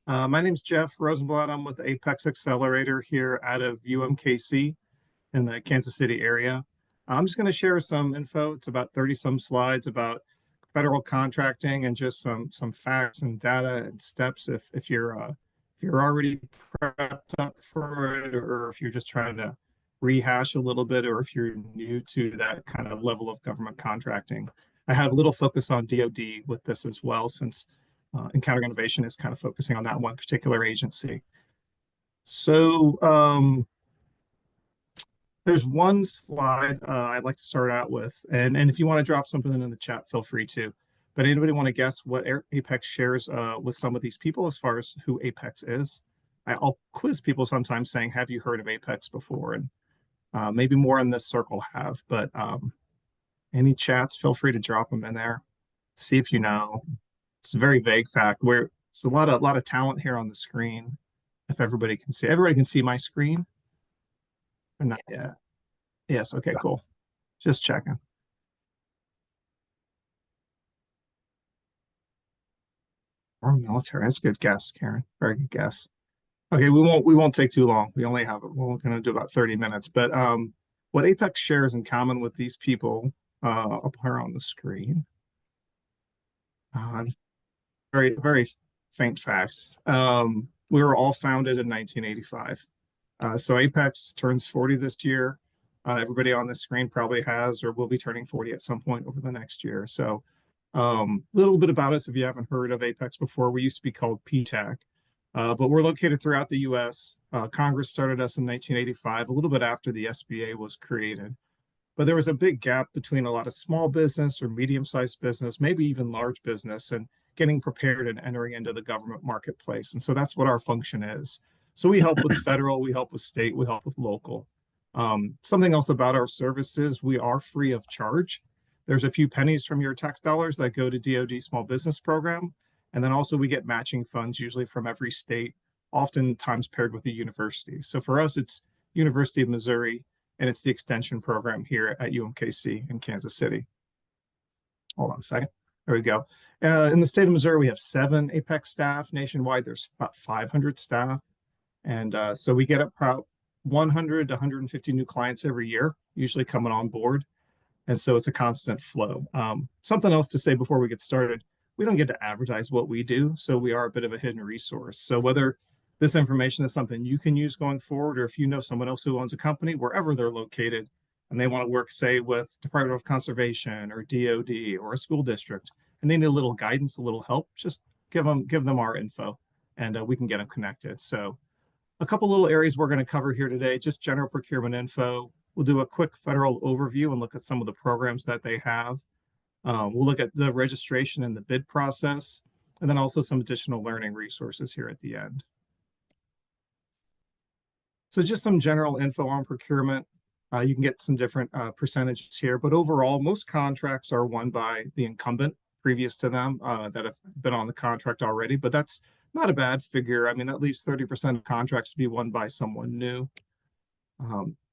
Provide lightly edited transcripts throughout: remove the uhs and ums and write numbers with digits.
My name's Jeff Rosenblatt. I'm with Apex Accelerator here out of UMKC in the Kansas City area. I'm just going to share some info. It's about 30 some slides about federal contracting and just some facts and data and steps if you're already prepped up for it, or if you're just trying to rehash a little bit, or if you're new to that kind of level of government contracting. I had a little focus on DoD with this as well, since Encounter Innovation is kind of focusing on that one particular agency. So there's one slide I'd like to start out with, and if you want to drop something in the chat, feel free to. But anybody want to guess what Apex shares with some of these people as far as who Apex is? I'll quiz people sometimes saying, "Have you heard of Apex before?" And maybe more in this circle have. But any chats, feel free to drop them in there. See if you know. It's a very vague fact. Where it's a lot of talent here on the screen. If everybody can see my screen. Or not yet. Yes. Okay. Cool. Just checking. Or military. That's a good guess, Karen. Very good guess. Okay, we won't take too long. We're going to do about 30 minutes. But what Apex shares in common with these people up here on the screen, uh, very faint facts. We were all founded in 1985. So Apex turns 40 this year. Everybody on the screen probably has or will be turning 40 at some point over the next year. So a little bit about us if you haven't heard of Apex before. We used to be called PTAC, but we're located throughout the U.S. Congress started us in 1985, a little bit after the SBA was created. But there was a big gap between a lot of small business or medium-sized business, maybe even large business, and getting prepared and entering into the government marketplace. And so that's what our function is. So we help with federal, we help with state, we help with local. Something else about our services, we are free of charge. There's a few pennies from your tax dollars that go to DoD Small Business Program. And then also we get matching funds, usually from every state, oftentimes paired with a university. So for us, it's University of Missouri, and it's the extension program here at UMKC in Kansas City. Hold on a second. There we go. In the state of Missouri, we have 7 Apex staff. Nationwide, there's about 500 staff. And so we get about 100 to 150 new clients every year, usually coming on board. And so it's a constant flow. Something else to say before we get started, we don't get to advertise what we do, so we are a bit of a hidden resource. So whether this information is something you can use going forward, or if you know someone else who owns a company, wherever they're located, and they want to work, say, with Department of Conservation or DoD or a school district, and they need a little guidance, a little help, just give them our info, and we can get them connected. So a couple little areas we're going to cover here today, just general procurement info. We'll do a quick federal overview and look at some of the programs that they have. We'll look at the registration and the bid process, and then also some additional learning resources here at the end. So just some general info on procurement. You can get some different percentages here, but overall, most contracts are won by the incumbent previous to them that have been on the contract already, but that's not a bad figure. I mean, that leaves 30% of contracts to be won by someone new.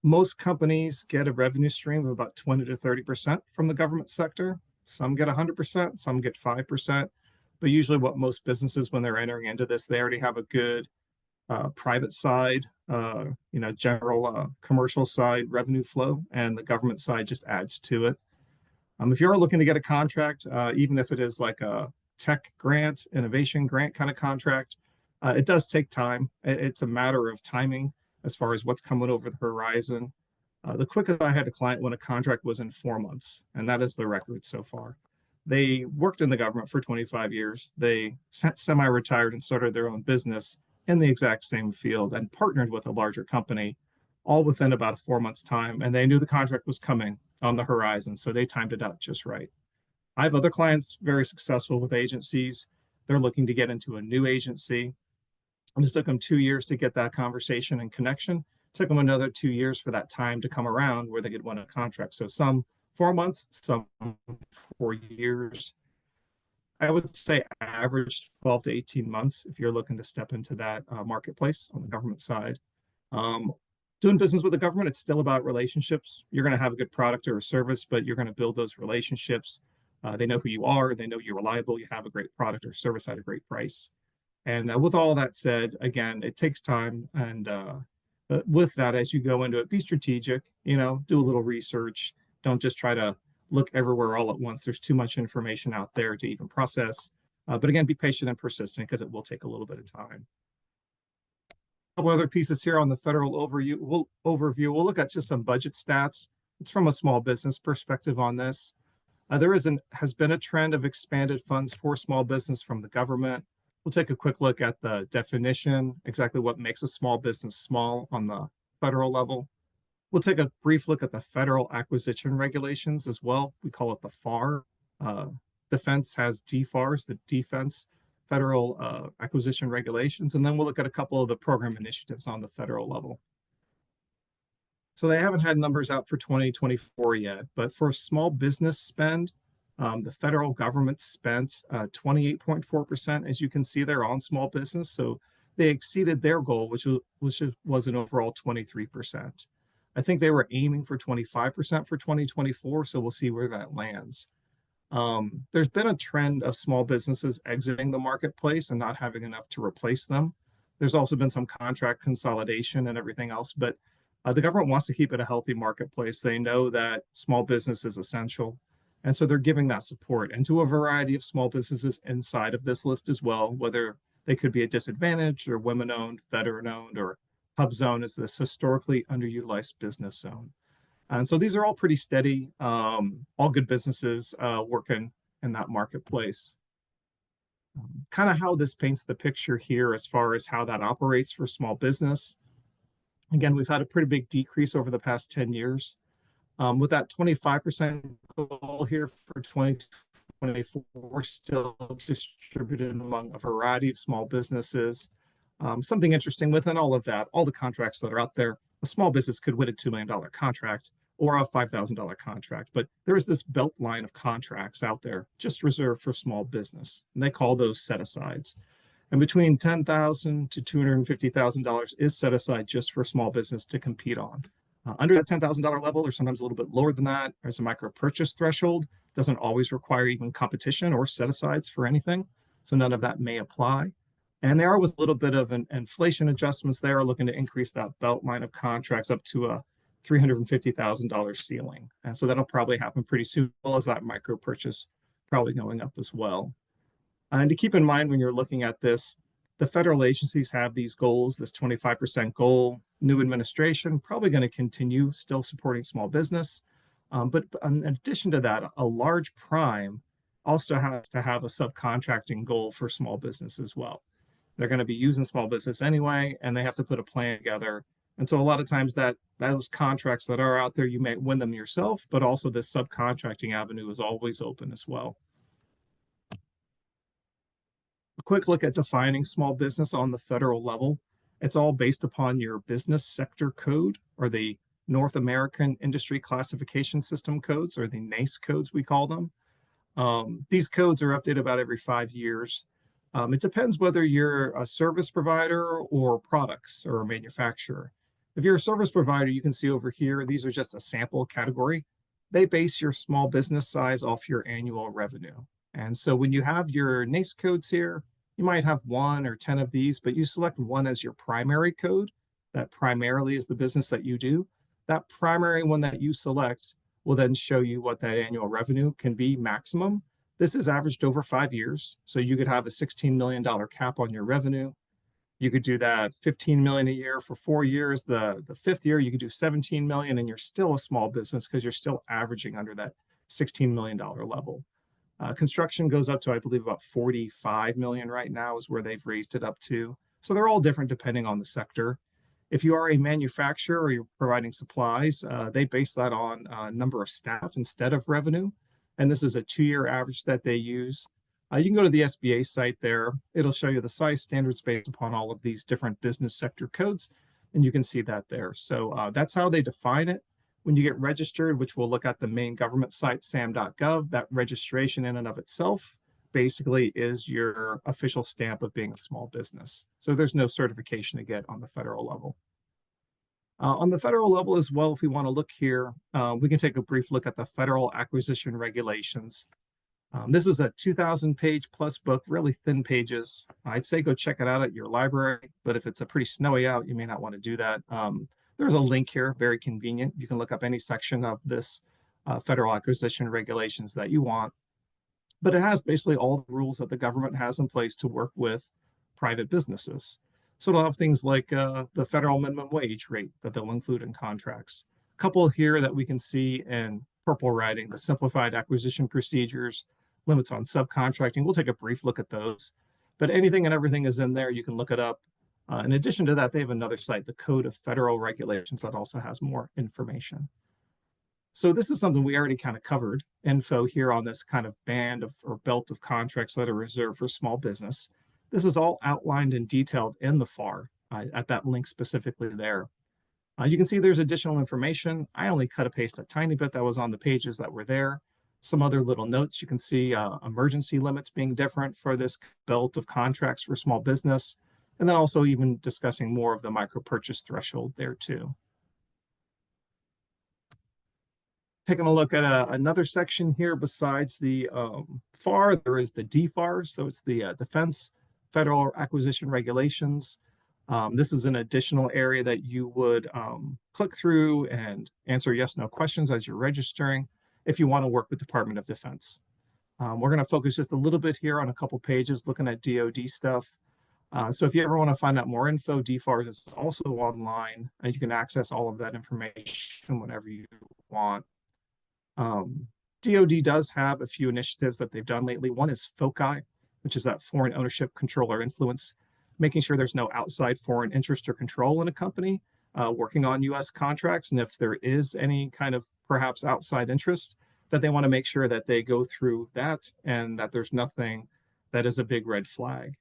Most companies get a revenue stream of about 20 to 30% from the government sector. Some get 100%, some get 5%. But usually what most businesses, when they're entering into this, they already have a good private side, general commercial side revenue flow, and the government side just adds to it. If you're looking to get a contract, even if it is like a tech grant, innovation grant kind of contract, it does take time. It's a matter of timing as far as what's coming over the horizon. The quickest I had a client when a contract was in 4 months, and that is the record so far. They worked in the government for 25 years. They semi-retired and started their own business in the exact same field and partnered with a larger company all within about 4 months' time. And they knew the contract was coming on the horizon, so they timed it out just right. I have other clients very successful with agencies. They're looking to get into a new agency. And it took them 2 years to get that conversation and connection. It took them another 2 years for that time to come around where they could win a contract. So some 4 months, some 4 years. I would say average 12 to 18 months if you're looking to step into that marketplace on the government side. Doing business with the government, it's still about relationships. You're going to have a good product or a service, but you're going to build those relationships. They know who you are. They know you're reliable. You have a great product or service at a great price. And with all that said, again, it takes time. And with that, as you go into it, be strategic, do a little research. Don't just try to look everywhere all at once. There's too much information out there to even process. But again, be patient and persistent because it will take a little bit of time. A couple other pieces here on the federal overview. We'll look at just some budget stats. It's from a small business perspective on this. Has been a trend of expanded funds for small business from the government. We'll take a quick look at the definition, exactly what makes a small business small on the federal level. We'll take a brief look at the federal acquisition regulations as well. We call it the FAR. Defense has DFARs, the Defense Federal Acquisition Regulations, and then we'll look at a couple of the program initiatives on the federal level. So they haven't had numbers out for 2024 yet, but for small business spend, the federal government spent 28.4%, as you can see there, on small business. So they exceeded their goal, which was an overall 23%. I think they were aiming for 25% for 2024, so we'll see where that lands. There's been a trend of small businesses exiting the marketplace and not having enough to replace them. There's also been some contract consolidation and everything else, but the government wants to keep it a healthy marketplace. They know that small business is essential, and so they're giving that support. And to a variety of small businesses inside of this list as well, whether they could be a disadvantaged or women-owned, veteran-owned, or HUBZone is this historically underutilized business zone. And so these are all pretty steady, all good businesses working in that marketplace. Kind of how this paints the picture here as far as how that operates for small business. Again, we've had a pretty big decrease over the past 10 years. With that 25% goal here for 2024 still distributed among a variety of small businesses. Something interesting within all of that, all the contracts that are out there, a small business could win a $2 million contract or a $5,000 contract, but there is this belt line of contracts out there just reserved for small business, and they call those set-asides. And between $10,000 to $250,000 is set aside just for small business to compete on. Under that $10,000 level, or sometimes a little bit lower than that, there's a micro purchase threshold. Doesn't always require even competition or set-asides for anything, so none of that may apply. And they are with a little bit of an inflation adjustments. They are looking to increase that belt line of contracts up to a $350,000 ceiling. And so that'll probably happen pretty soon, as well as that micro purchase probably going up as well. And to keep in mind when you're looking at this, the federal agencies have these goals, this 25% goal. New administration probably going to continue still supporting small business. But in addition to that, a large prime also has to have a subcontracting goal for small business as well. They're going to be using small business anyway, and they have to put a plan together. And so a lot of times those contracts that are out there, you may win them yourself, but also this subcontracting avenue is always open as well. A quick look at defining small business on the federal level. It's all based upon your business sector code, or the North American Industry Classification System codes, or the NAICS codes we call them. These codes are updated about every 5 years. It depends whether you're a service provider or products or a manufacturer. If you're a service provider, you can see over here, these are just a sample category. They base your small business size off your annual revenue. And so when you have your NAICS codes here, you might have 1 or 10 of these, but you select one as your primary code. That primarily is the business that you do. That primary one that you select will then show you what that annual revenue can be maximum. This is averaged over 5 years. So you could have a $16 million cap on your revenue. You could do that $15 million a year for 4 years. The fifth year, you could do $17 million, and you're still a small business because you're still averaging under that $16 million level. Construction goes up to, I believe, about 45 million right now is where they've raised it up to. So they're all different depending on the sector. If you are a manufacturer or you're providing supplies, they base that on number of staff instead of revenue. And this is a 2-year average that they use. You can go to the SBA site there. It'll show you the size standards based upon all of these different business sector codes, and you can see that there. So that's how they define it. When you get registered, which we'll look at the main government site, sam.gov, that registration in and of itself basically is your official stamp of being a small business. So there's no certification to get on the federal level. On the federal level as well, if we want to look here, we can take a brief look at the federal acquisition regulations. This is a 2,000-page plus book, really thin pages. I'd say go check it out at your library, but if it's a pretty snowy out, you may not want to do that. There's a link here, very convenient. You can look up any section of this federal acquisition regulations that you want, but it has basically all the rules that the government has in place to work with private businesses. So it'll have things like the federal minimum wage rate that they'll include in contracts. A couple here that we can see in purple writing, the simplified acquisition procedures, limits on subcontracting. We'll take a brief look at those, but anything and everything is in there. You can look it up. In addition to that, they have another site, the Code of Federal Regulations, that also has more information. So this is something we already kind of covered, info here on this kind of band of or belt of contracts that are reserved for small business. This is all outlined and detailed in the FAR at that link specifically there. You can see there's additional information. I only cut and paste a tiny bit that was on the pages that were there. Some other little notes. You can see emergency limits being different for this belt of contracts for small business. And then also even discussing more of the micro purchase threshold there too. Taking a look at another section here besides the FAR, there is the DFAR. So it's the Defense Federal Acquisition Regulations. This is an additional area that you would click through and answer yes/no questions as you're registering if you want to work with Department of Defense. We're going to focus just a little bit here on a couple pages looking at DoD stuff. So if you ever want to find out more info, DFARS is also online, and you can access all of that information whenever you want. DoD does have a few initiatives that they've done lately. One is FOCI, which is that foreign ownership, control, or influence, making sure there's no outside foreign interest or control in a company working on U.S. contracts. And if there is any kind of perhaps outside interest, that they want to make sure that they go through that and that there's nothing that is a big red flag.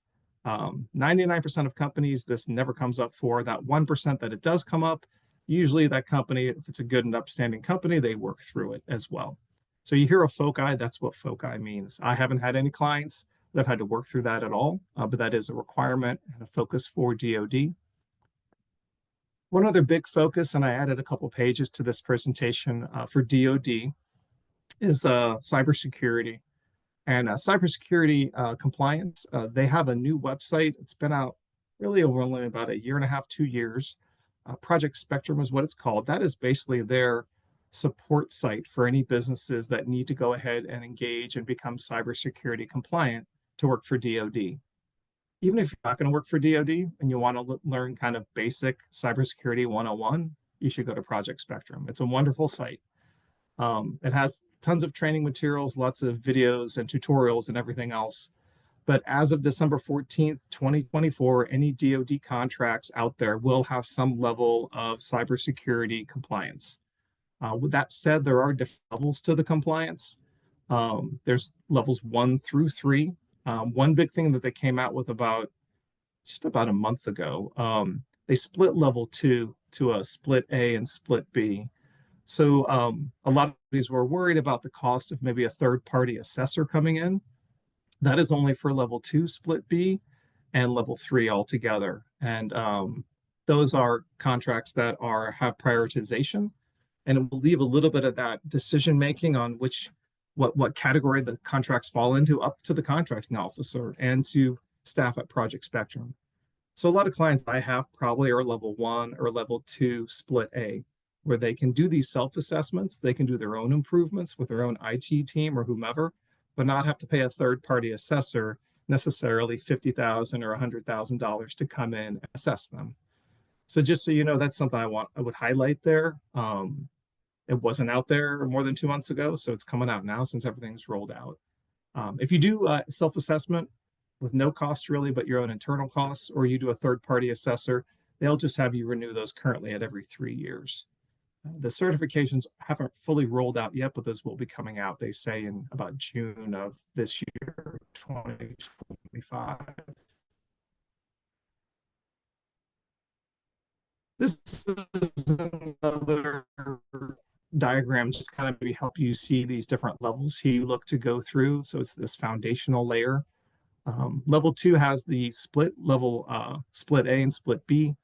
99% of companies, this never comes up for. That 1% that it does come up, usually that company, if it's a good and upstanding company, they work through it as well. So you hear a FOCI, that's what FOCI means. I haven't had any clients that have had to work through that at all, but that is a requirement and a focus for DoD. One other big focus, and I added a couple pages to this presentation for DoD, is cybersecurity. And cybersecurity compliance, they have a new website. It's been out really over only about a year and a half, 2 years. Project Spectrum is what it's called. That is basically their support site for any businesses that need to go ahead and engage and become cybersecurity compliant to work for DoD. Even if you're not going to work for DoD and you want to learn kind of basic cybersecurity 101, you should go to Project Spectrum. It's a wonderful site. It has tons of training materials, lots of videos and tutorials and everything else. But as of December 14th, 2024, any DoD contracts out there will have some level of cybersecurity compliance. With that said, there are different levels to the compliance. There's levels 1 through 3. One big thing that they came out with just about a month ago, they split level 2 to a split A and split B. So a lot of these were worried about the cost of maybe a third-party assessor coming in. That is only for level 2 split B and level 3 altogether. And those are contracts that have prioritization, and it will leave a little bit of that decision making on what category the contracts fall into up to the contracting officer and to staff at Project Spectrum. So a lot of clients I have probably are level 1 or level 2 split A, where they can do these self-assessments, they can do their own improvements with their own IT team or whomever, but not have to pay a third-party assessor necessarily $50,000 or $100,000 to come in and assess them. So just so you know, that's something I would highlight there. It wasn't out there more than 2 months ago, so it's coming out now since everything's rolled out. If you do self-assessment with no cost really, but your own internal costs, or you do a third-party assessor, they'll just have you renew those currently at every 3 years. The certifications haven't fully rolled out yet, but those will be coming out, they say, in about June of this year, 2025. This is another diagram just kind of maybe help you see these different levels you look to go through. So it's this foundational layer. Level 2 has the split level, split A and split B.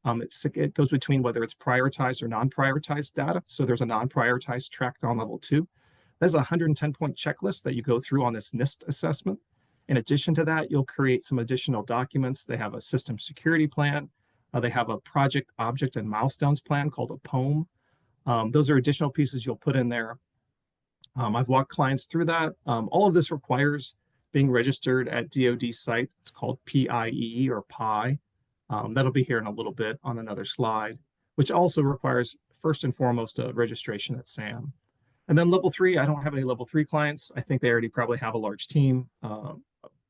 It goes between whether it's prioritized or non-prioritized data. So there's a non-prioritized track on level 2. There's a 110-point checklist that you go through on this NIST assessment. In addition to that, you'll create some additional documents. They have a system security plan. They have a project object and milestones plan called a POEM. Those are additional pieces you'll put in there. I've walked clients through that. All of this requires being registered at DoD site. It's called PIE or PI. That'll be here in a little bit on another slide, which also requires first and foremost a registration at SAM. And then level 3, I don't have any level 3 clients. I think they already probably have a large team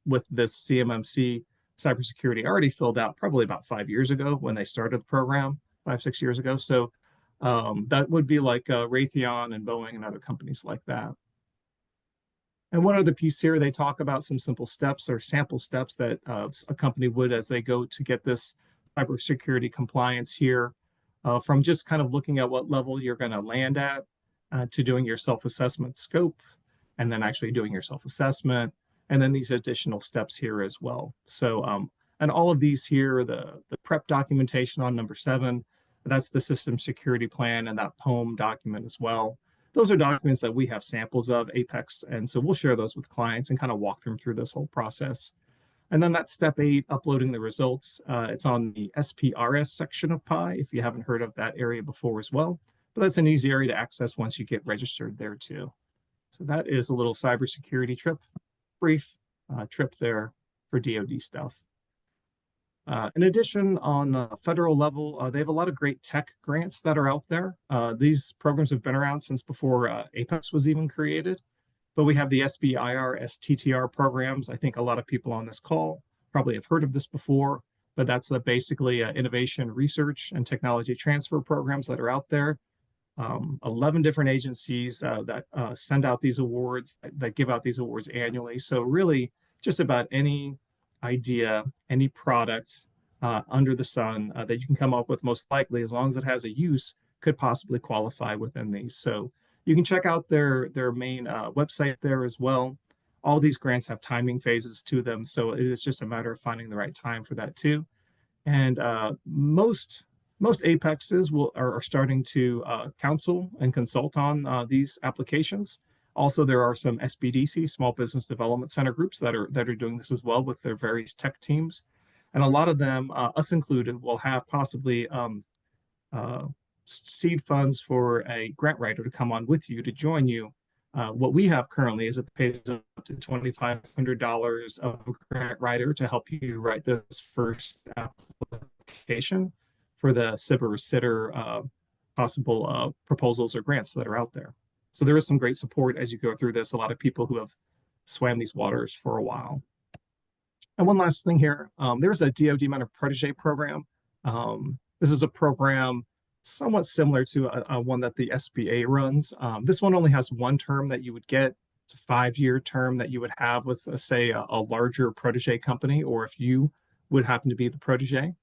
with this CMMC cybersecurity already filled out probably about 5 years ago when they started the program, 5-6 years ago. So that would be like Raytheon and Boeing and other companies like that. And one other piece here, they talk about some simple steps or sample steps that a company would as they go to get this cybersecurity compliance here, from just kind of looking at what level you're going to land at to doing your self-assessment scope, and then actually doing your self-assessment, and then these additional steps here as well. So, and all of these here, the prep documentation on number 7, that's the system security plan, and that POEM document as well. Those are documents that we have samples of Apex, and so we'll share those with clients and kind of walk them through this whole process. And then that's step 8, uploading the results. It's on the SPRS section of PI, if you haven't heard of that area before as well. But that's an easy area to access once you get registered there too. So that is a little cybersecurity trip, brief trip there for DoD stuff. In addition, on federal level, they have a lot of great tech grants that are out there. These programs have been around since before Apex was even created. But we have the SBIR, STTR programs. I think a lot of people on this call probably have heard of this before, but that's basically innovation, research, and technology transfer programs that are out there. 11 different agencies that send out these awards, that give out these awards annually. So really, just about any idea, any product under the sun that you can come up with, most likely, as long as it has a use, could possibly qualify within these. So you can check out their main website there as well. All these grants have timing phases to them, so it is just a matter of finding the right time for that too. And most Apexes are starting to counsel and consult on these applications. Also, there are some SBDC, Small Business Development Center groups that are doing this as well with their various tech teams. And a lot of them, us included, will have possibly seed funds for a grant writer to come on with you to join you. What we have currently is it pays up to $2,500 of a grant writer to help you write this first application for the SIB or SITR possible proposals or grants that are out there. So there is some great support as you go through this. A lot of people who have swam these waters for a while. And one last thing here, there's a DoD Mentor Protege program. This is a program somewhat similar to one that the SBA runs. This one only has one term that you would get. It's a 5-year term that you would have with, say, a larger protege company, or if you would happen to be the protege.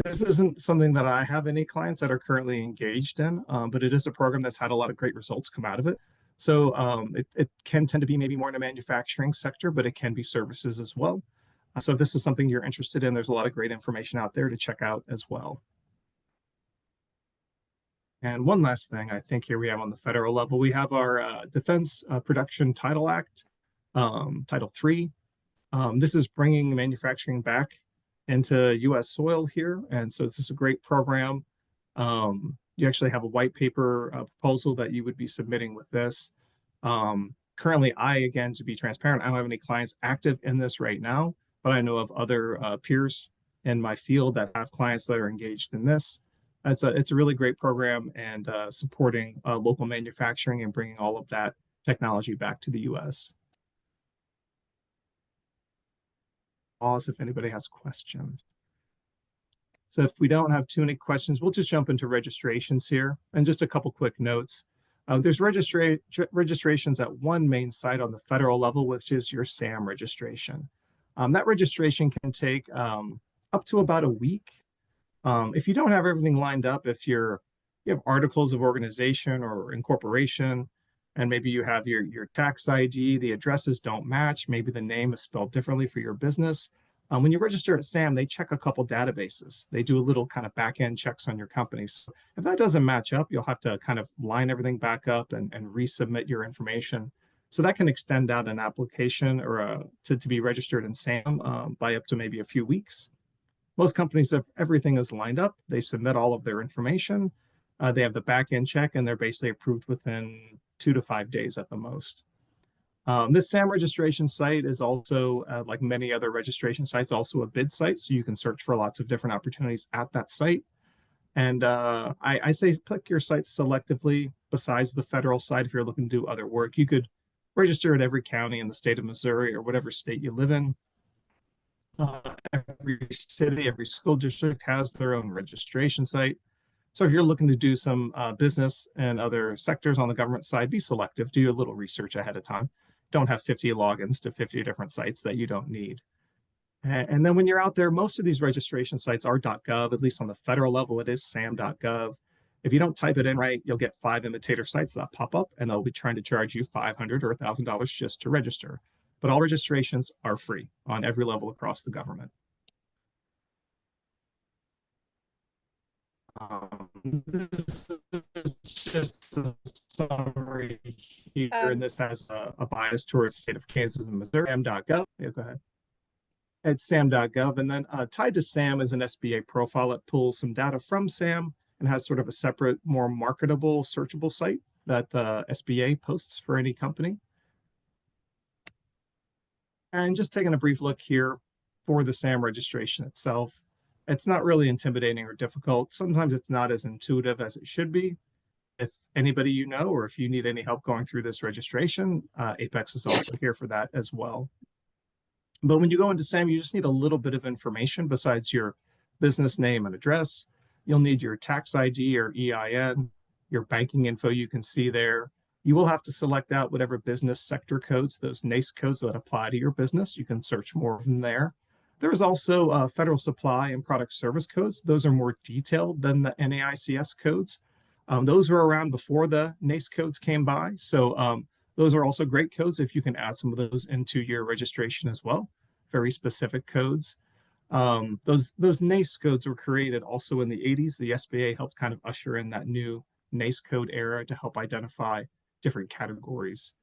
This isn't something that I have any clients that are currently engaged in, but it is a program that's had a lot of great results come out of it. So it can tend to be maybe more in the manufacturing sector, but it can be services as well. So if this is something you're interested in, there's a lot of great information out there to check out as well. And one last thing I think here we have on the federal level, we have our Defense Production Title Act, Title III. This is bringing manufacturing back into U.S. soil here. And so this is a great program. You actually have a white paper proposal that you would be submitting with this. Currently, again, to be transparent, I don't have any clients active in this right now, but I know of other peers in my field that have clients that are engaged in this. It's a really great program and supporting local manufacturing and bringing all of that technology back to the U.S. Pause if anybody has questions. So if we don't have too many questions, we'll just jump into registrations here. And just a couple quick notes. There's registrations at one main site on the federal level, which is your SAM registration. That registration can take up to about a week. If you don't have everything lined up, if you have articles of organization or incorporation, and maybe you have your tax ID, the addresses don't match, maybe the name is spelled differently for your business, When you register at SAM, they check a couple databases. They do a little kind of back end checks on your company. So if that doesn't match up, you'll have to kind of line everything back up and resubmit your information. So that can extend out an application or to be registered in SAM by up to maybe a few weeks. Most companies, if everything is lined up, they submit all of their information. They have the back end check, and they're basically approved within 2 to 5 days at the most. This SAM registration site is also, like many other registration sites, also a bid site. So you can search for lots of different opportunities at that site. And I say pick your sites selectively besides the federal site. If you're looking to do other work, you could register at every county in the state of Missouri or whatever state you live in. Every city, every school district has their own registration site. So if you're looking to do some business and other sectors on the government side, be selective, do a little research ahead of time. Don't have 50 logins to 50 different sites that you don't need. And then when you're out there, most of these registration sites are .gov, at least on the federal level, it is sam.gov. If you don't type it in right, you'll get 5 imitator sites that pop up, and they'll be trying to charge you $500 or $1,000 just to register. But all registrations are free on every level across the government. This is just a summary here, and this has a bias towards the state of Kansas and Missouri. Sam.gov. Yeah, go ahead. It's sam.gov, and then tied to SAM is an SBA profile that pulls some data from SAM and has sort of a separate, more marketable, searchable site that the SBA posts for any company. And just taking a brief look here for the SAM registration itself. It's not really intimidating or difficult. Sometimes it's not as intuitive as it should be. If anybody you know, or if you need any help going through this registration, Apex is also here for that as well. But when you go into SAM, you just need a little bit of information besides your business name and address. You'll need your tax ID or EIN, your banking info you can see there. You will have to select out whatever business sector codes, those NAICS codes that apply to your business. You can search more of them there. There's also federal supply and product service codes. Those are more detailed than the NAICS codes. Those were around before the NAICS codes came by. So those are also great codes if you can add some of those into your registration as well. Very specific codes. Those NAICS codes were created also in the 80s. The SBA helped kind of usher in that new NAICS code era to help identify different categories.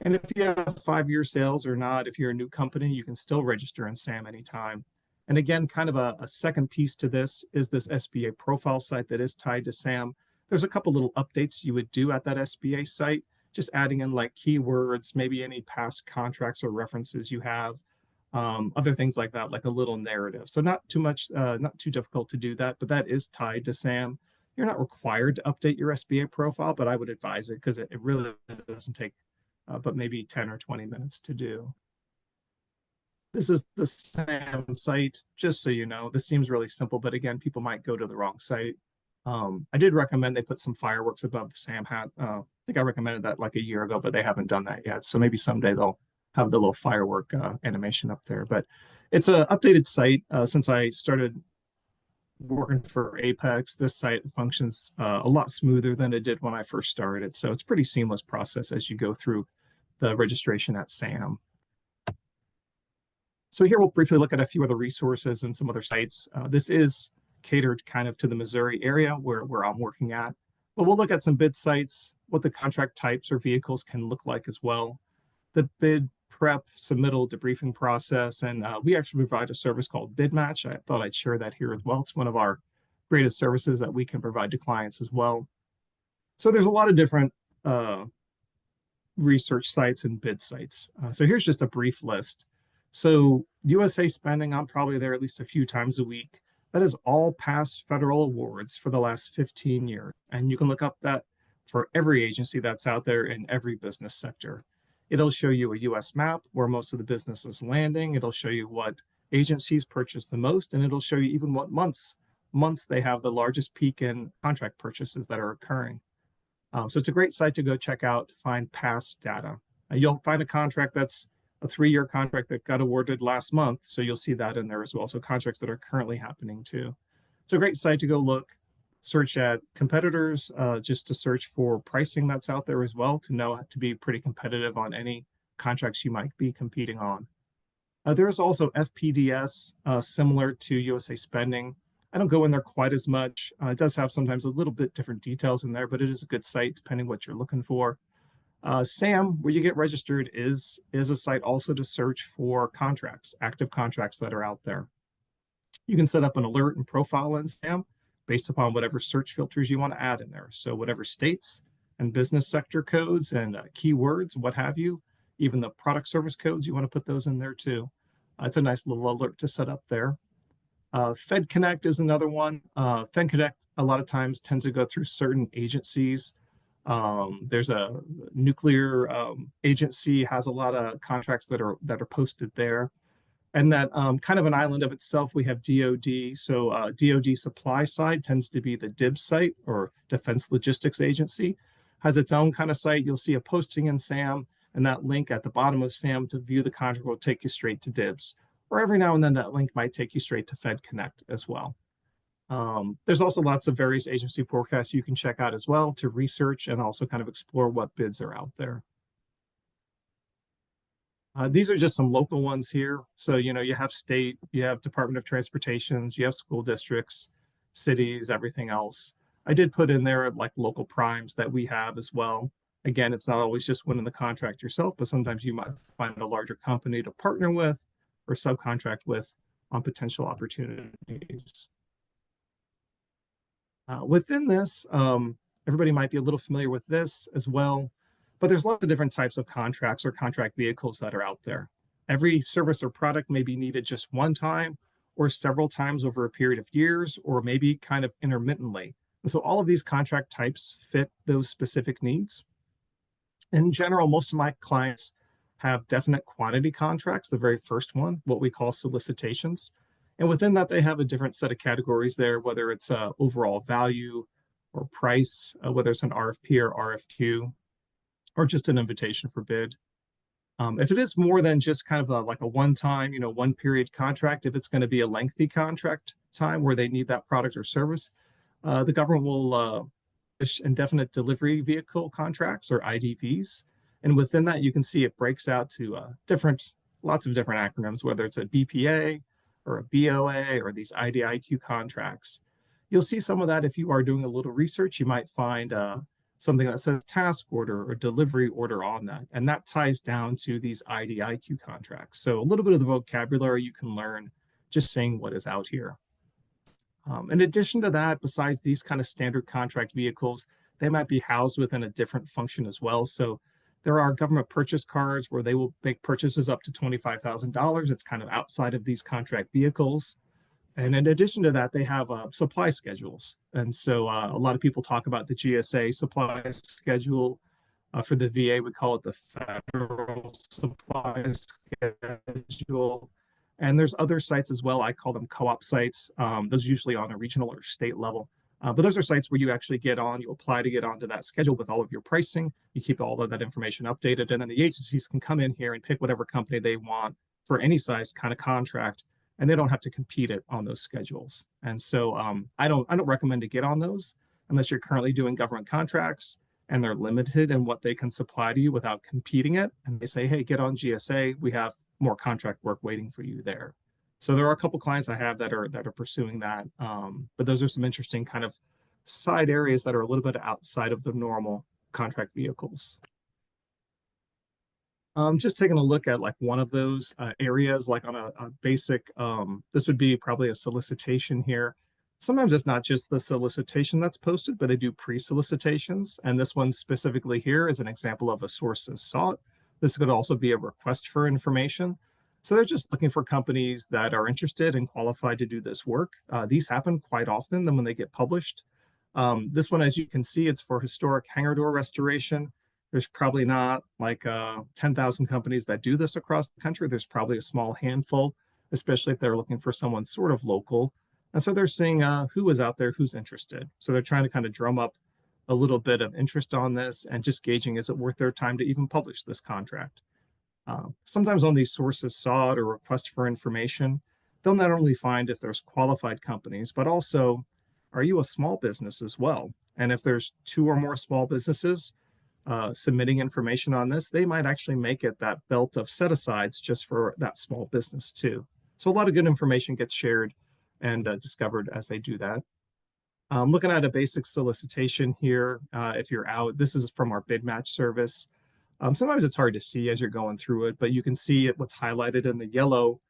And if you have 5-year sales or not, if you're a new company, you can still register in SAM anytime. And again, kind of a second piece to this is this SBA profile site that is tied to SAM. There's a couple little updates you would do at that SBA site, just adding in like keywords, maybe any past contracts or references you have, other things like that, like a little narrative. So not too much, not too difficult to do that, but that is tied to SAM. You're not required to update your SBA profile, but I would advise it because it really doesn't take but maybe 10 or 20 minutes to do. This is the SAM site, just so you know. This seems really simple, but again, people might go to the wrong site. I did recommend they put some fireworks above the SAM hat. I think I recommended that like a year ago, but they haven't done that yet. So maybe someday they'll have the little firework animation up there. But it's an updated site. Since I started working for Apex, this site functions a lot smoother than it did when I first started. So it's a pretty seamless process as you go through the registration at SAM. So here we'll briefly look at a few other resources and some other sites. This is catered kind of to the Missouri area where I'm working at. But we'll look at some bid sites, what the contract types or vehicles can look like as well, the bid prep, submittal, debriefing process, and we actually provide a service called Bid Match. I thought I'd share that here as well. It's one of our greatest services that we can provide to clients as well. So there's a lot of different research sites and bid sites. So here's just a brief list. So USA Spending, I'm probably there at least a few times a week. That is all past federal awards for the last 15 years. And you can look up that for every agency that's out there in every business sector. It'll show you a US map where most of the business is landing. It'll show you what agencies purchase the most, and it'll show you even what months they have the largest peak in contract purchases that are occurring. So it's a great site to go check out to find past data. You'll find a contract that's a 3-year contract that got awarded last month. So you'll see that in there as well. So contracts that are currently happening too. It's a great site to go look, search at competitors, just to search for pricing that's out there as well, to know to be pretty competitive on any contracts you might be competing on. There's also FPDS, similar to USA Spending. I don't go in there quite as much. It does have sometimes a little bit different details in there, but it is a good site depending what you're looking for. SAM, where you get registered, is a site also to search for contracts, active contracts that are out there. You can set up an alert and profile in SAM based upon whatever search filters you want to add in there. So whatever states and business sector codes and keywords, what have you, even the product service codes, you want to put those in there too. It's a nice little alert to set up there. Fed Connect is another one. Fed Connect a lot of times tends to go through certain agencies. There's a nuclear agency has a lot of contracts that are posted there. And that kind of an island of itself, we have DoD. So DoD supply side tends to be the DIBS site, or Defense Logistics Agency, has its own kind of site. You'll see a posting in SAM, and that link at the bottom of SAM to view the contract will take you straight to DIBS. Or every now and then that link might take you straight to Fed Connect as well. There's also lots of various agency forecasts you can check out as well to research and also kind of explore what bids are out there. These are just some local ones here. So, you have state, you have Department of Transportations, you have school districts, cities, everything else. I did put in there like local primes that we have as well. Again, it's not always just winning the contract yourself, but sometimes you might find a larger company to partner with or subcontract with on potential opportunities. Within this, everybody might be a little familiar with this as well. But there's lots of different types of contracts or contract vehicles that are out there. Every service or product may be needed just one time or several times over a period of years, or maybe kind of intermittently. And so all of these contract types fit those specific needs. In general, most of my clients have definite quantity contracts, the very first one, what we call solicitations. And within that, they have a different set of categories there, whether it's overall value or price, whether it's an RFP or RFQ, or just an invitation for bid. If it is more than just kind of like a one-time, one period contract, if it's going to be a lengthy contract time where they need that product or service, the government will issue indefinite delivery vehicle contracts, or IDVs. And within that, you can see it breaks out to lots of different acronyms, whether it's a BPA or a BOA or these IDIQ contracts. You'll see some of that if you are doing a little research. You might find something that says task order or delivery order on that. And that ties down to these IDIQ contracts. So a little bit of the vocabulary you can learn just saying what is out here. In addition to that, besides these kind of standard contract vehicles, they might be housed within a different function as well. So there are government purchase cards where they will make purchases up to $25,000. It's kind of outside of these contract vehicles. And in addition to that, they have supply schedules. And so a lot of people talk about the GSA supply schedule. For the VA, we call it the Federal Supply Schedule. And there's other sites as well. I call them co-op sites. Those are usually on a regional or state level. But those are sites where you actually get on, you apply to get onto that schedule with all of your pricing. You keep all of that information updated. And then the agencies can come in here and pick whatever company they want for any size kind of contract, and they don't have to compete it on those schedules. And so I don't recommend to get on those unless you're currently doing government contracts and they're limited in what they can supply to you without competing it. And they say, hey, get on GSA. We have more contract work waiting for you there. So there are a couple clients I have that are pursuing that. But those are some interesting kind of side areas that are a little bit outside of the normal contract vehicles. Just taking a look at like one of those areas, like on a basic, this would be probably a solicitation here. Sometimes it's not just the solicitation that's posted, but they do pre-solicitations. And this one specifically here is an example of a sources sought. This could also be a request for information. So they're just looking for companies that are interested and qualified to do this work. These happen quite often when they get published. This one, as you can see, it's for historic hangar door restoration. There's probably not like 10,000 companies that do this across the country. There's probably a small handful, especially if they're looking for someone sort of local. And so they're seeing who is out there, who's interested. So they're trying to kind of drum up a little bit of interest on this and just gauging, is it worth their time to even publish this contract? Sometimes on these sources sought or request for information, they'll not only find if there's qualified companies, but also, are you a small business as well? And if there's 2 or more small businesses, submitting information on this, they might actually make it that belt of set-asides just for that small business too. So a lot of good information gets shared and discovered as they do that. Looking at a basic solicitation here, if you're out, this is from our bid match service. Sometimes it's hard to see as you're going through it, but you can see it, what's highlighted in the yellow.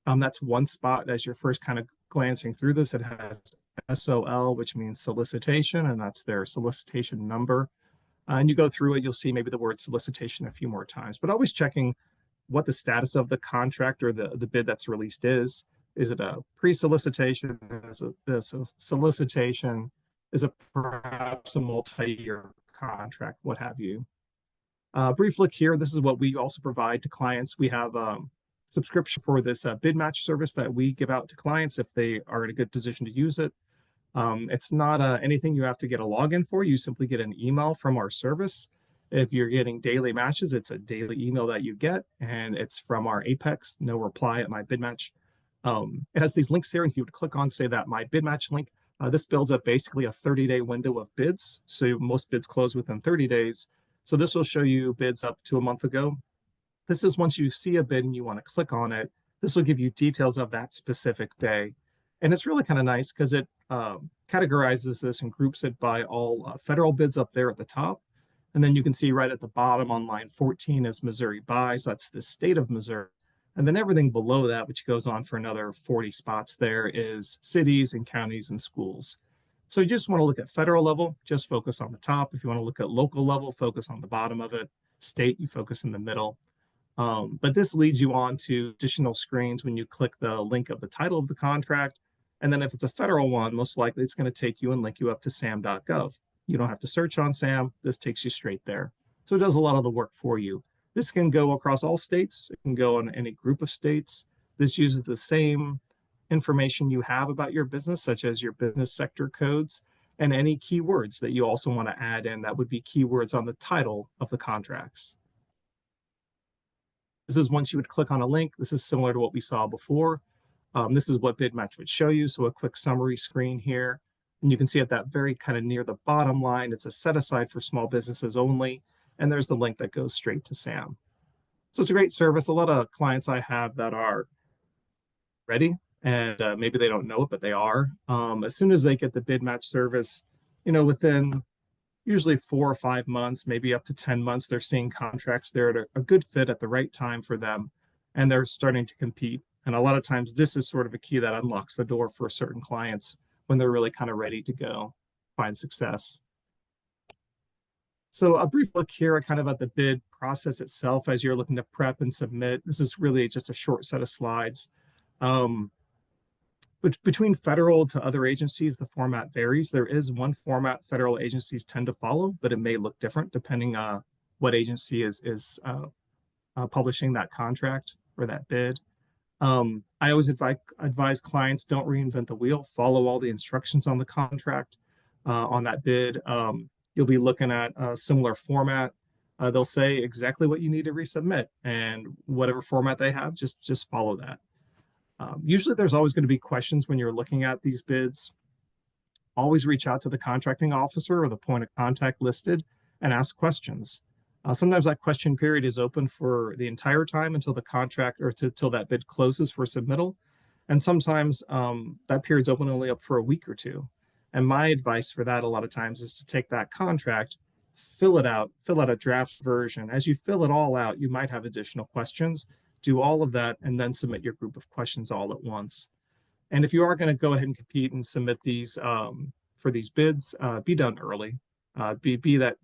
That's one spot as you're first kind of glancing through this. It has SOL, which means solicitation, and that's their solicitation number. And you go through it, you'll see maybe the word solicitation a few more times, but always checking what the status of the contract or the bid that's released is. Is it a pre-solicitation? Is it a solicitation? Is it perhaps a multi-year contract? What have you? Brief look here. This is what we also provide to clients. We have subscription for this bid match service that we give out to clients if they are in a good position to use it. It's not anything you have to get a login for. You simply get an email from our service. If you're getting daily matches, it's a daily email that you get, and it's from our Apex, no reply at My Bid Match. It has these links here, and if you would click on, say, that My Bid Match link, this builds up basically a 30-day window of bids. So most bids close within 30 days. So this will show you bids up to a month ago. This is once you see a bid and you want to click on it, this will give you details of that specific day. And it's really kind of nice because it categorizes this and groups it by all federal bids up there at the top. And then you can see right at the bottom on line 14 is Missouri buys. That's the state of Missouri. And then everything below that, which goes on for another 40 spots there, is cities and counties and schools. So you just want to look at federal level, just focus on the top. If you want to look at local level, focus on the bottom of it. State, you focus in the middle. But this leads you on to additional screens when you click the link of the title of the contract. And then if it's a federal one, most likely it's going to take you and link you up to sam.gov. You don't have to search on SAM. This takes you straight there. So it does a lot of the work for you. This can go across all states. It can go on any group of states. This uses the same information you have about your business, such as your business sector codes and any keywords that you also want to add in. That would be keywords on the title of the contracts. This is once you would click on a link. This is similar to what we saw before. This is what BidMatch would show you. So a quick summary screen here. And you can see at that very kind of near the bottom line, it's a set aside for small businesses only. And there's the link that goes straight to SAM. So it's a great service. A lot of clients I have that are ready, and maybe they don't know it, but they are. As soon as they get the BidMatch service, within usually 4 or 5 months, maybe up to 10 months, they're seeing contracts there at a good fit at the right time for them, and they're starting to compete. And a lot of times this is sort of a key that unlocks the door for certain clients when they're really kind of ready to go find success. So a brief look here kind of at the bid process itself as you're looking to prep and submit. This is really just a short set of slides. But between federal to other agencies, the format varies. There is one format federal agencies tend to follow, but it may look different depending on what agency is publishing that contract or that bid. I always advise clients, don't reinvent the wheel. Follow all the instructions on the contract, on that bid. You'll be looking at a similar format. They'll say exactly what you need to resubmit, and whatever format they have, just follow that. Usually there's always going to be questions when you're looking at these bids. Always reach out to the contracting officer or the point of contact listed and ask questions. Sometimes that question period is open for the entire time until the contract or till that bid closes for submittal. And sometimes that period's open only up for a week or two. And my advice for that a lot of times is to take that contract, fill out a draft version. As you fill it all out, you might have additional questions. Do all of that and then submit your group of questions all at once. And if you are going to go ahead and compete and submit these for these bids, be done early. Be that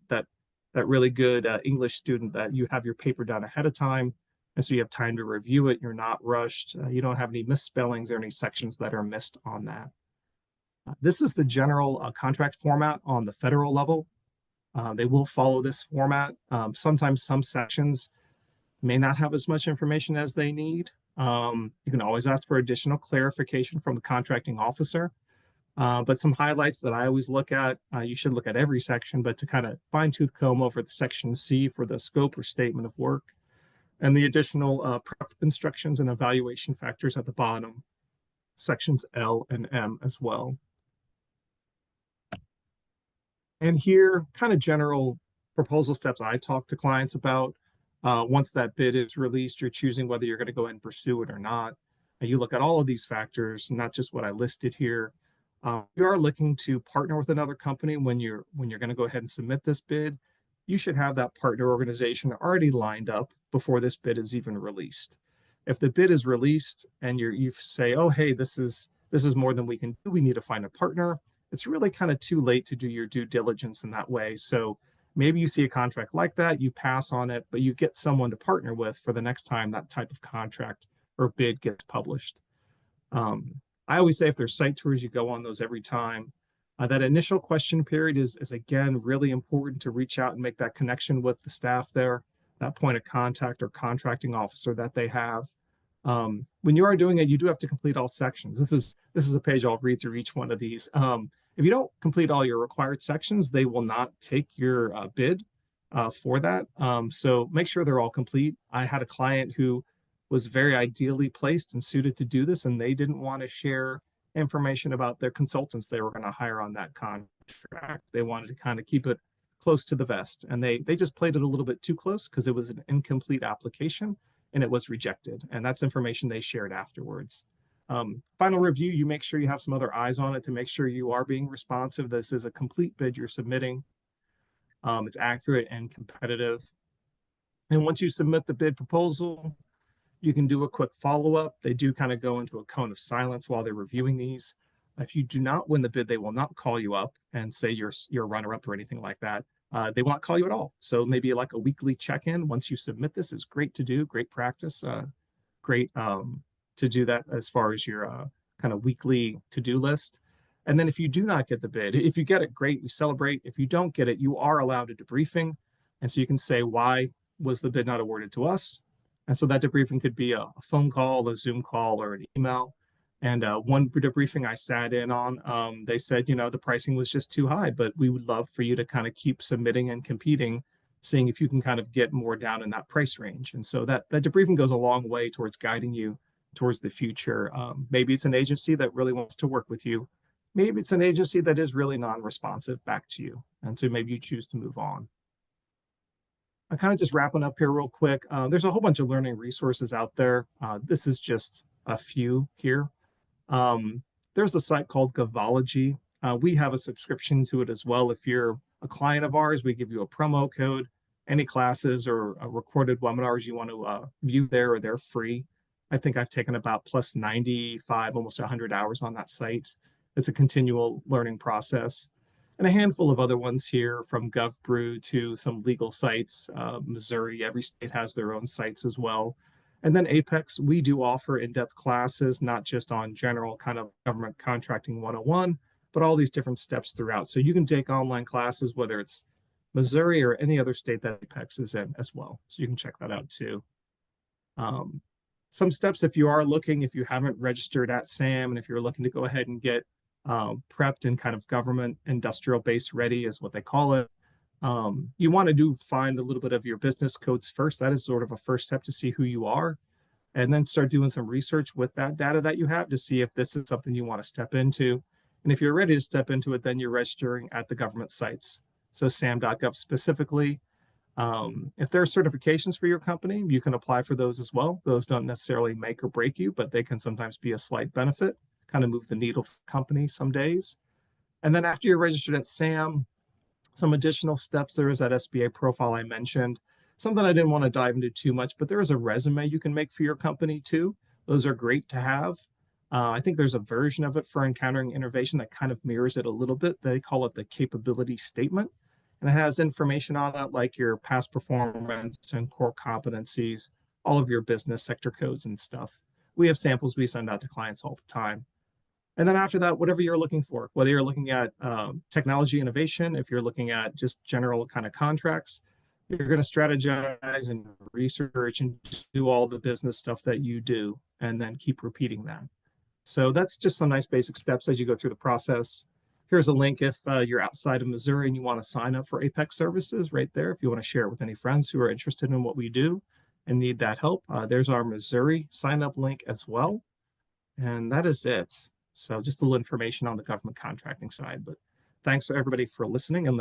really good English student that you have your paper done ahead of time, and so you have time to review it. You're not rushed. You don't have any misspellings or any sections that are missed on that. This is the general contract format on the federal level. They will follow this format. Sometimes some sections may not have as much information as they need. You can always ask for additional clarification from the contracting officer. But some highlights that I always look at, you should look at every section, but to kind of fine-tooth comb over the section C for the scope or statement of work, and the additional prep instructions and evaluation factors at the bottom, sections L and M as well. And here, kind of general proposal steps I talk to clients about. Once that bid is released, you're choosing whether you're going to go ahead and pursue it or not. And you look at all of these factors, not just what I listed here. You are looking to partner with another company when you're going to go ahead and submit this bid. You should have that partner organization already lined up before this bid is even released. If the bid is released and you say, "Oh, hey, this is more than we can do. We need to find a partner," it's really kind of too late to do your due diligence in that way. So maybe you see a contract like that, you pass on it, but you get someone to partner with for the next time that type of contract or bid gets published. I always say if there's site tours, you go on those every time. That initial question period is again really important to reach out and make that connection with the staff there, that point of contact or contracting officer that they have. When you are doing it, you do have to complete all sections. This is a page I'll read through each one of these. If you don't complete all your required sections, they will not take your bid for that. So make sure they're all complete. I had a client who was very ideally placed and suited to do this, and they didn't want to share information about their consultants they were going to hire on that contract. They wanted to kind of keep it close to the vest, and they just played it a little bit too close because it was an incomplete application and it was rejected. And that's information they shared afterwards. Final review, you make sure you have some other eyes on it to make sure you are being responsive. This is a complete bid you're submitting. It's accurate and competitive. And once you submit the bid proposal, you can do a quick follow-up. They do kind of go into a cone of silence while they're reviewing these. If you do not win the bid, they will not call you up and say you're a runner-up or anything like that. They won't call you at all. So maybe like a weekly check-in once you submit this is great to do, great practice, great to do that as far as your kind of weekly to-do list. And then if you do not get the bid, if you get it, great, we celebrate. If you don't get it, you are allowed a debriefing. And so you can say, why was the bid not awarded to us? And so that debriefing could be a phone call, a Zoom call, or an email. And one debriefing I sat in on, they said, the pricing was just too high, but we would love for you to kind of keep submitting and competing, seeing if you can kind of get more down in that price range. And so that debriefing goes a long way towards guiding you towards the future. Maybe it's an agency that really wants to work with you. Maybe it's an agency that is really non-responsive back to you. And so maybe you choose to move on. I'm kind of just wrapping up here real quick. There's a whole bunch of learning resources out there. This is just a few here. There's a site called Gavology. We have a subscription to it as well. If you're a client of ours, we give you a promo code. Any classes or recorded webinars you want to view there, they're free. I think I've taken about plus 95, almost 100 hours on that site. It's a continual learning process. And a handful of other ones here from GovBrew to some legal sites. Missouri, every state has their own sites as well. And then Apex, we do offer in-depth classes, not just on general kind of government contracting 101, but all these different steps throughout. So you can take online classes, whether it's Missouri or any other state that Apex is in as well. So you can check that out too. Some steps if you are looking, if you haven't registered at SAM, and if you're looking to go ahead and get prepped and kind of government industrial base ready is what they call it. You want to find a little bit of your business codes first. That is sort of a first step to see who you are, and then start doing some research with that data that you have to see if this is something you want to step into. And if you're ready to step into it, then you're registering at the government sites. So SAM.gov specifically. If there are certifications for your company, you can apply for those as well. Those don't necessarily make or break you, but they can sometimes be a slight benefit, kind of move the needle for the company some days. And then after you're registered at SAM, some additional steps, there is that SBA profile I mentioned. Something I didn't want to dive into too much, but there is a resume you can make for your company too. Those are great to have. I think there's a version of it for Encountering Innovation that kind of mirrors it a little bit. They call it the capability statement. And it has information on it like your past performance and core competencies, all of your business sector codes and stuff. We have samples we send out to clients all the time. And then after that, whatever you're looking for, whether you're looking at technology innovation, if you're looking at just general kind of contracts, you're going to strategize and research and do all the business stuff that you do, and then keep repeating that. So that's just some nice basic steps as you go through the process. Here's a link if you're outside of Missouri and you want to sign up for Apex services right there. If you want to share it with any friends who are interested in what we do and need that help, there's our Missouri sign up link as well. And that is it. So just a little information on the government contracting side. But thanks to everybody for listening, and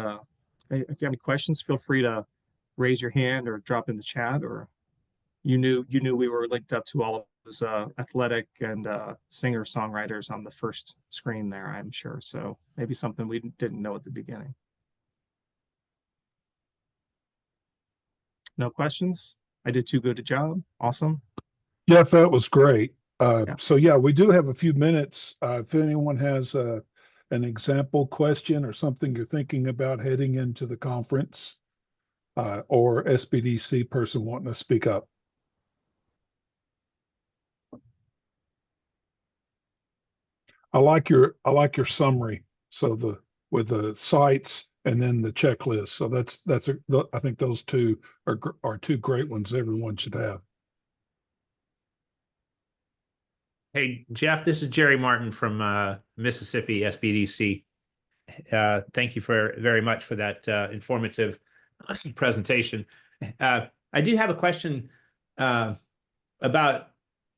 if you have any questions, feel free to raise your hand or drop in the chat. Or you knew we were linked up to all of those athletic and singer songwriters on the first screen there, I'm sure. So maybe something we didn't know at the beginning. No questions? I did too good a job. Awesome. Jeff, that was great. Yeah. So yeah, we do have a few minutes. If anyone has an example question or something you're thinking about heading into the conference, or SBDC person wanting to speak up. I like your summary. So with the sites and then the checklist. So I think those two are two great ones everyone should have. Hey, Jeff, this is Jerry Martin from Mississippi SBDC. Thank you very much for that informative presentation. I do have a question about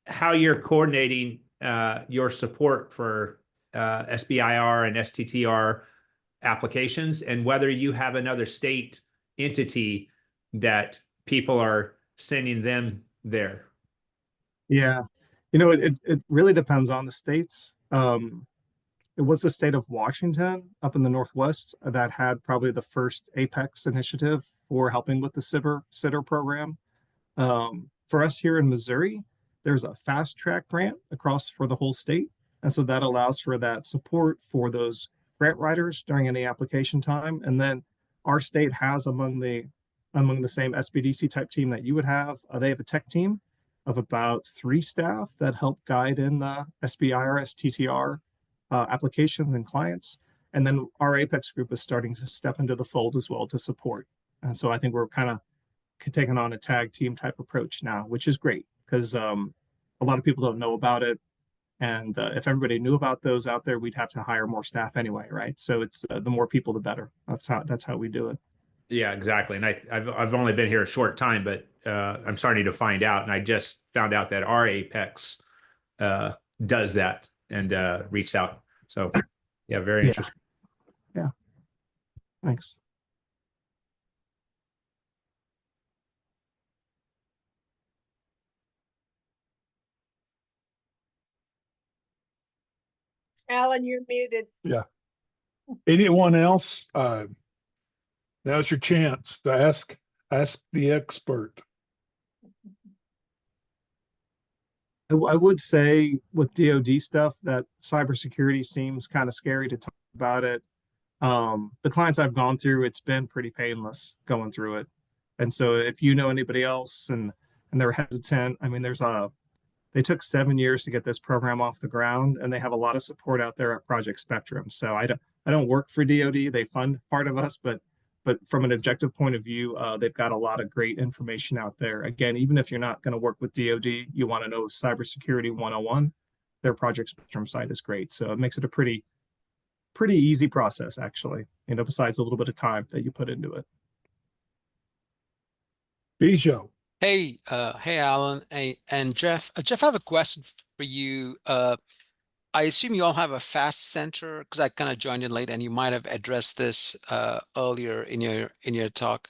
how you're coordinating your support for SBIR and STTR applications, and whether you have another state entity that people are sending them there. Yeah. It really depends on the states. It was the state of Washington up in the Northwest that had probably the first Apex initiative for helping with the sitter program. For us here in Missouri, there's a fast track grant across for the whole state. And so that allows for that support for those grant writers during any application time. And then our state has among the same SBDC type team that you would have, they have a tech team of about 3 staff that help guide in the SBIR, STTR applications and clients. And then our Apex group is starting to step into the fold as well to support. And so I think we're kind of taking on a tag team type approach now, which is great because a lot of people don't know about it. And if everybody knew about those out there, we'd have to hire more staff anyway, right? So it's the more people, the better. That's how we do it. Yeah, exactly. And I've only been here a short time, but I'm starting to find out, and I just found out that our Apex does that and reached out. So yeah, very interesting. Yeah. Thanks. Alan, you're muted. Yeah. Anyone else? Now's your chance to ask the expert. I would say with DoD stuff that cybersecurity seems kind of scary to talk about it. The clients I've gone through, it's been pretty painless going through it. And so if you know anybody else and they're hesitant, I mean, they took 7 years to get this program off the ground, and they have a lot of support out there at Project Spectrum. So I don't work for DoD. They fund part of us, but from an objective point of view, they've got a lot of great information out there. Again, even if you're not going to work with DoD, you want to know cybersecurity 101, their Project Spectrum site is great. So it makes it a pretty easy process, actually, besides a little bit of time that you put into it. Bijou. Hey, Alan, and Jeff. Jeff, I have a question for you. I assume you all have a FAST center because I kind of joined in late, and you might have addressed this earlier in your talk.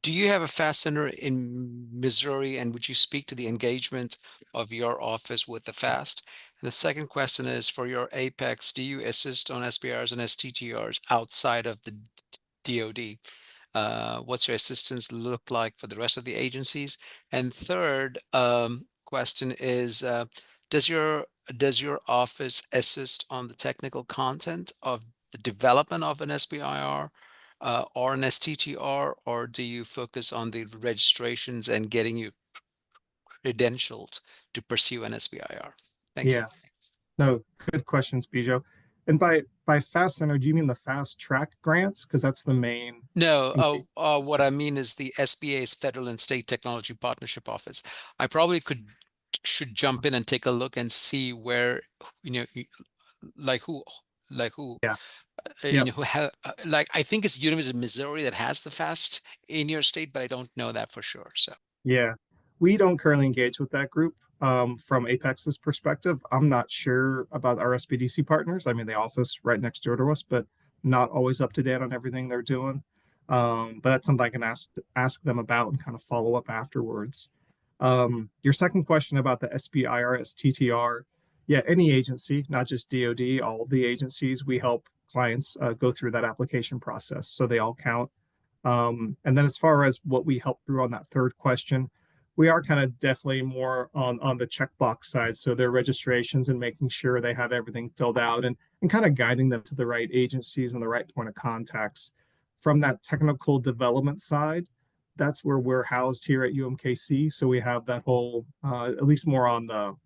Do you have a FAST center in Missouri, and would you speak to the engagement of your office with the FAST? And the second question is for your Apex. Do you assist on SBRs and STTRs outside of the DoD? What's your assistance look like for the rest of the agencies? And third question is, does your office assist on the technical content of the development of an SBIR or an STTR, or do you focus on the registrations and getting you credentialed to pursue an SBIR? Thank you. No, good questions, Bijou. And by FAST Center, do you mean the fast track grants? Because that's the main. No, what I mean is the SBA's Federal and State Technology Partnership Office. I probably should jump in and take a look and see where, like who, Yeah. I think it's University of Missouri that has the FAST in your state, but I don't know that for sure. So Yeah, we don't currently engage with that group. From Apex's perspective, I'm not sure about our SBDC partners. I mean, the office right next door to us, but not always up to date on everything they're doing. But that's something I can ask them about and kind of follow up afterwards. Your second question about the SBIRS TTR, yeah, any agency, not just DoD, all of the agencies, we help clients go through that application process, so they all count. And then as far as what we help through on that third question, we are kind of definitely more on the checkbox side. So their registrations and making sure they have everything filled out and kind of guiding them to the right agencies and the right point of contacts. From that technical development side, that's where we're housed here at UMKC. So we have that whole, at least more on the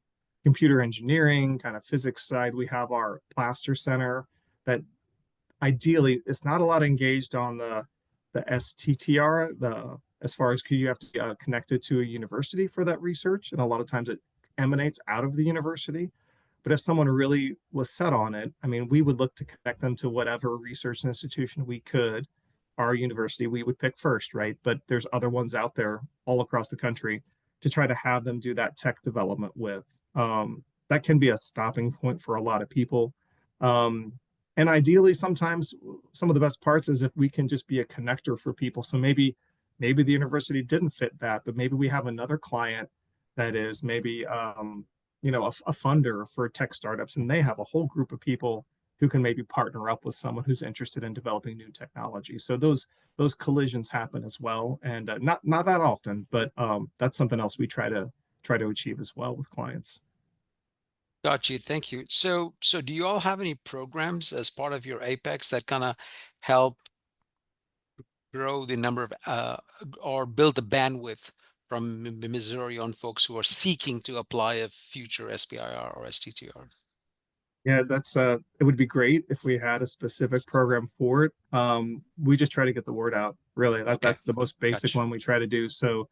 computer engineering, kind of physics side. We have our Plaster Center that ideally it's not a lot engaged on the STTR, the as far as you have to be connected to a university for that research, and a lot of times it emanates out of the university. But if someone really was set on it, I mean, we would look to connect them to whatever research institution we could. Our university we would pick first, right? But there's other ones out there all across the country to try to have them do that tech development with. That can be a stopping point for a lot of people. And ideally, sometimes some of the best parts is if we can just be a connector for people. So maybe the university didn't fit that, but maybe we have another client that is maybe a funder for tech startups, and they have a whole group of people who can maybe partner up with someone who's interested in developing new technology. So those collisions happen as well, and not that often, but that's something else we try to achieve as well with clients. Got you. Thank you. So do you all have any programs as part of your Apex that kind of help grow the number of or build the bandwidth from Missouri on folks who are seeking to apply a future SBIR or STTR? Yeah, that's it would be great if we had a specific program for it. We just try to get the word out. Really, that's the most basic Gotcha. one we try to do. So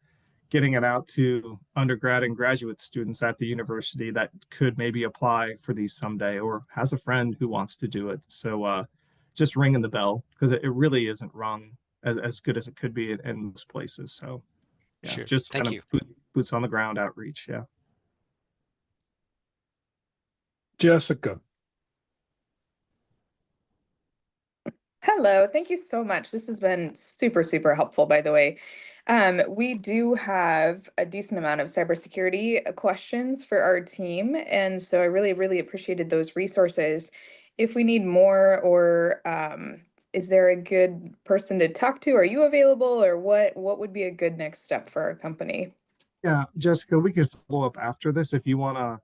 getting it out to undergrad and graduate students at the university that could maybe apply for these someday or has a friend who wants to do it. So just ringing the bell because it really isn't rung as good as it could be in most places. So yeah, Sure. just Thank kind you. of boots on the ground outreach. Yeah. Jessica. Hello, thank you so much. This has been super, super helpful, by the way. We do have a decent amount of cybersecurity questions for our team, and so I really, really appreciated those resources. If we need more, or is there a good person to talk to? Are you available, or what would be a good next step for our company? Yeah, Jessica, we could follow up after this if you want to.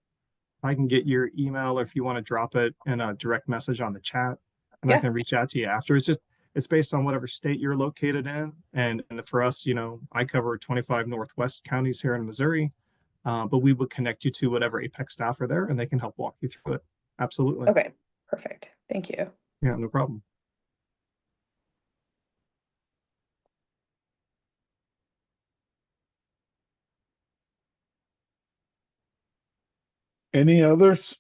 I can get your email, or if you want to drop it in a direct message on the chat, and I Yeah. can reach out to you after. It's based on whatever state you're located in, and for us, I cover 25 Northwest counties here in Missouri, but we would connect you to whatever Apex staff are there, and they can help walk you through it. Absolutely. Okay, perfect. Thank you. Yeah, no problem. Any others?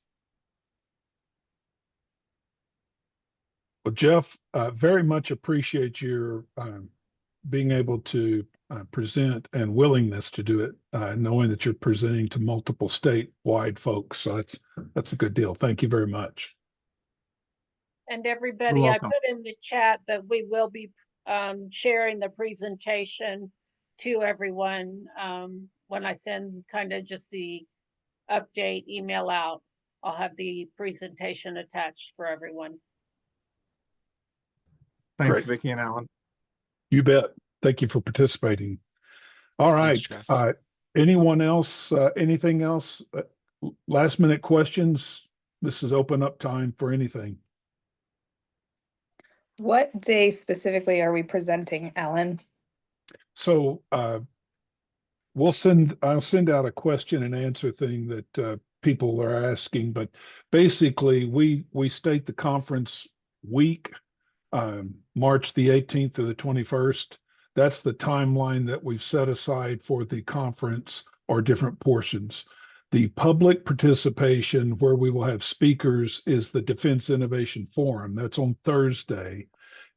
Well, Jeff, very much appreciate your being able to present and willingness to do it, knowing that you're presenting to multiple statewide folks. So that's a good deal. Thank you very much. And You're everybody, I welcome. put in the chat that we will be sharing the presentation to everyone when I send kind of just the update email out. I'll have the presentation attached for everyone. Thanks, Great. Vicki and Alan. You bet. Thank you for participating. All right. Thanks, Jeff. Anyone else? Anything else? Last minute questions? This is open up time for anything. What day specifically are we presenting, Alan? So I'll send out a question and answer thing that people are asking, but basically we state the conference week, March the 18th to the 21st. That's the timeline that we've set aside for the conference or different portions. The public participation where we will have speakers is the Defense Innovation Forum. That's on Thursday.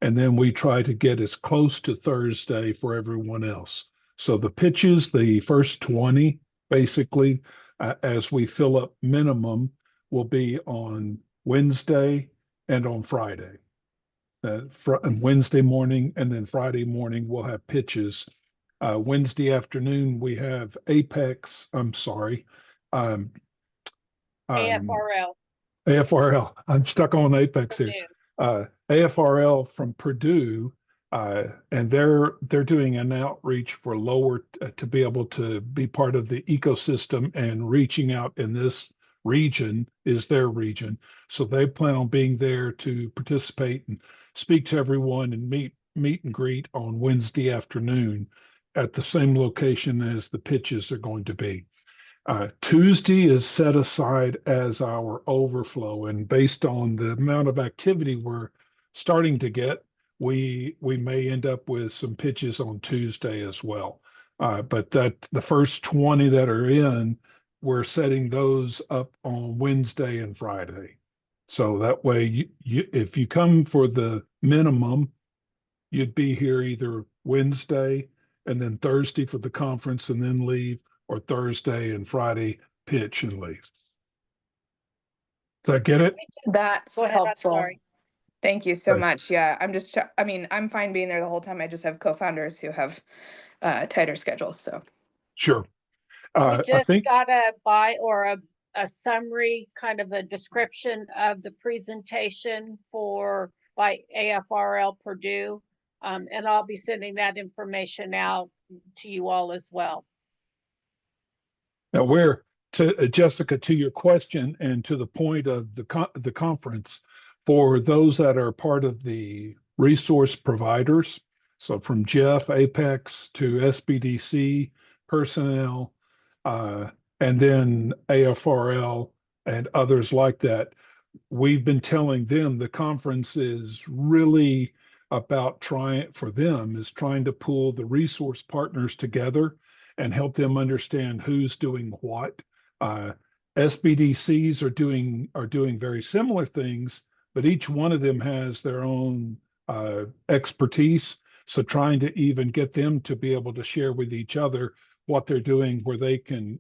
And then we try to get as close to Thursday for everyone else. So the pitches, the first 20, basically, as we fill up minimum, will be on Wednesday and on Friday. Wednesday morning, and then Friday morning we'll have pitches. Wednesday afternoon we have Apex. I'm sorry, um, AFRL. AFRL. I'm stuck on Apex here. Purdue. AFRL from Purdue, and they're doing an outreach for lower to be able to be part of the ecosystem, and reaching out in this region is their region. So they plan on being there to participate and speak to everyone and meet and greet on Wednesday afternoon at the same location as the pitches are going to be. Tuesday is set aside as our overflow, and based on the amount of activity we're starting to get, we may end up with some pitches on Tuesday as well. But that the first 20 that are in, we're setting those up on Wednesday and Friday. So that way, if you come for the minimum, you'd be here either Wednesday and then Thursday for the conference and then leave, or Thursday and Friday pitch and leave. Does that get it? That's Go ahead, I'm helpful. sorry. Thank you so Okay. much. Yeah, I mean, I'm fine being there the whole time. I just have co-founders who have tighter schedules. So Sure. We I just think, got a summary, kind of a description of the presentation by AFRL Purdue. And I'll be sending that information out to you all as well. now Jessica, to your question and to the point of the conference, for those that are part of the resource providers, so from Jeff, Apex to SBDC personnel, and then AFRL and others like that, we've been telling them the conference is really about trying to pull the resource partners together and help them understand who's doing what. SBDCs are doing very similar things, but each one of them has their own expertise. So trying to even get them to be able to share with each other what they're doing, where they can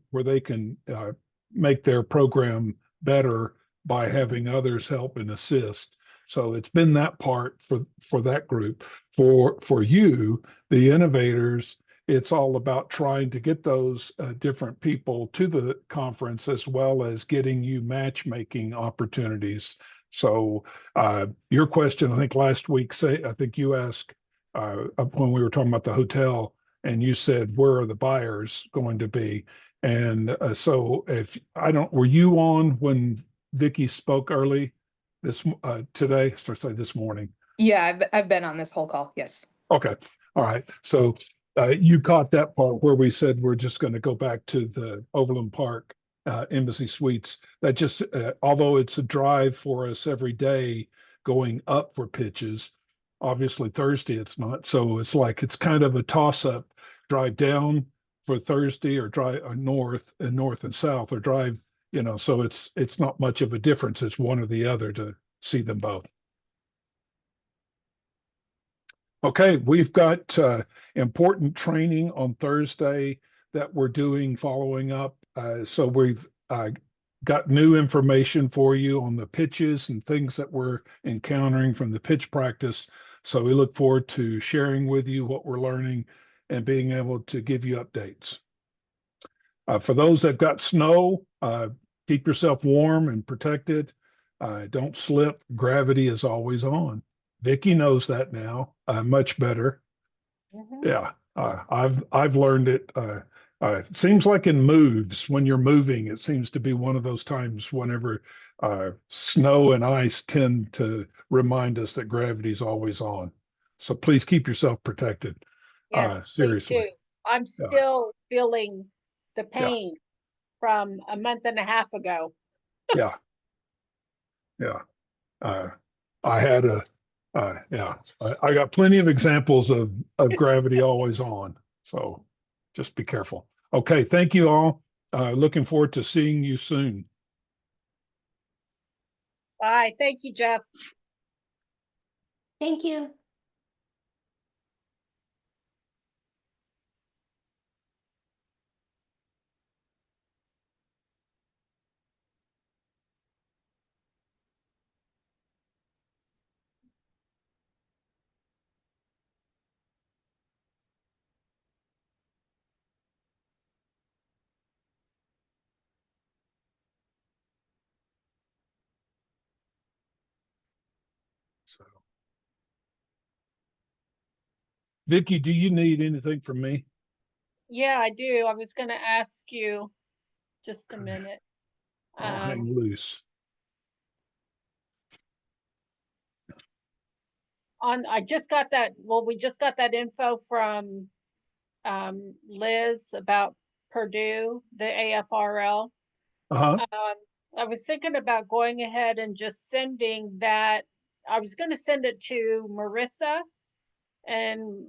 make their program better by having others help and assist. So it's been that part for that group. For you, the innovators, it's all about trying to get those different people to the conference, as well as getting you matchmaking opportunities. So your question, I think last week, I think you asked when we were talking about the hotel, and you said, where are the buyers going to be? And so were you on when Vicky spoke early today? Or say this morning? yeah, I've been on this whole call. Yes. Okay. All right. So you caught that part where we said we're just going to go back to the Overland Park Embassy Suites. That just, although it's a drive for us every day going up for pitches, obviously Thursday it's not. So it's like, it's kind of a toss up, drive down for Thursday or drive north and south, or drive, so it's not much of a difference. It's one or the other to see them both. Okay, we've got important training on Thursday that we're doing following up. So we've got new information for you on the pitches and things that we're encountering from the pitch practice. So we look forward to sharing with you what we're learning and being able to give you updates. For those that got snow, keep yourself warm and protected. Don't slip. Gravity is always on. Vicky knows that now much better. Mhm. Yeah, I've learned it. It seems like in moves, when you're moving, it seems to be one of those times whenever snow and ice tend to remind us that gravity is always on. So please keep yourself protected. Yes, please Seriously. do. I'm Yeah. still feeling the Yeah. pain from a month and a half ago. Yeah. Yeah. I had I got plenty of examples of gravity always on. So just be careful. Okay. Thank you all. Looking forward to seeing you soon. Bye. Thank you, Jeff. Thank you. So. Vicky, do you need anything from me? Yeah, I do. I was gonna ask you, just a Okay. minute. I'll hang Um, loose. I just got that, well, we just got that info from Liz about Purdue, the AFRL. Uh-huh. I was thinking about going ahead and just sending that. I was gonna send it to Marissa and